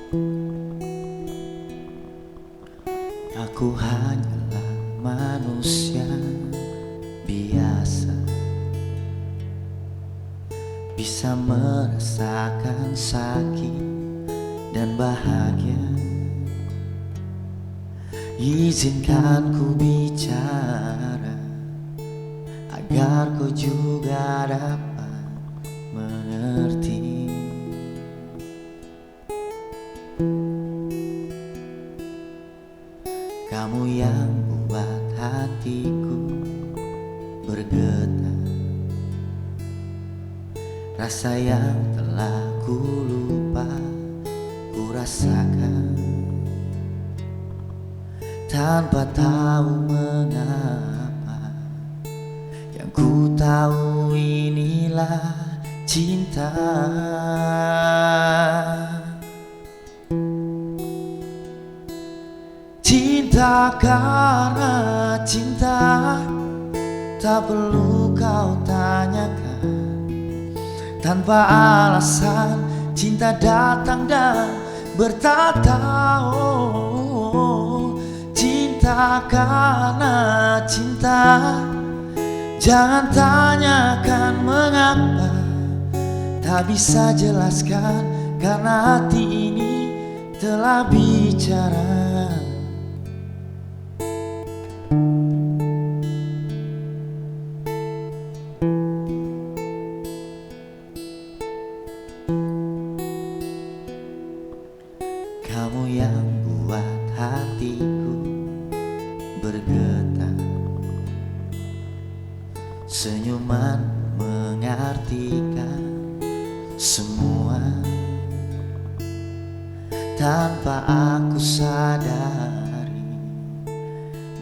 Aku hanyalah manusia biasa, bisa merasakan sakit dan bahagia. Izinkan ku bicara agar kau juga dapat mengerti. Kamu yang buat hatiku bergetar, rasa yang telah ku lupa ku rasakan, tanpa tahu mengapa. Yang ku tahu inilah cinta. Cinta karena cinta, tak perlu kau tanyakan. Tanpa alasan cinta datang dan bertata. Oh, cinta karena cinta, jangan tanyakan mengapa. Tak bisa jelaskan karena hati ini telah bicara. Kamu yang buat hatiku bergetar, senyuman mengartikan semua. Tanpa aku sadari,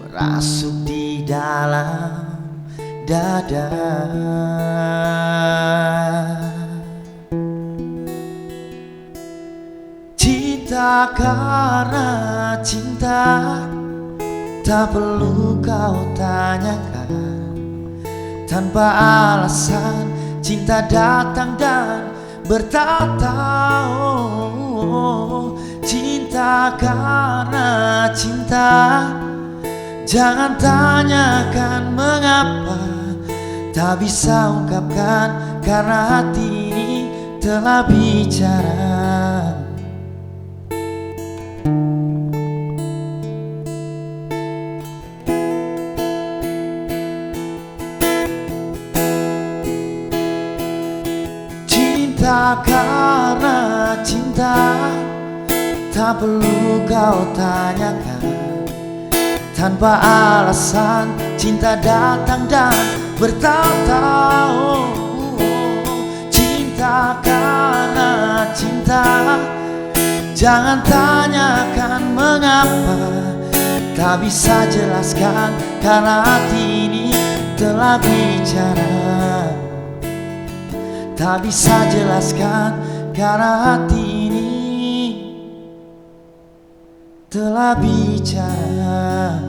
merasuk di dalam dada. Cinta karena cinta, tak perlu kau tanyakan. Tanpa alasan cinta datang dan bertata. Oh, cinta karena cinta, jangan tanyakan mengapa. Tak bisa ungkapkan karena hati ini telah bicara. Cinta karena cinta, tak perlu kau tanyakan. Tanpa alasan cinta datang dan bertata. Oh, cinta karena cinta, jangan tanyakan mengapa. Tak bisa jelaskan karena hati ini telah bicara. Tak bisa jelaskan karena hati ini telah bicara.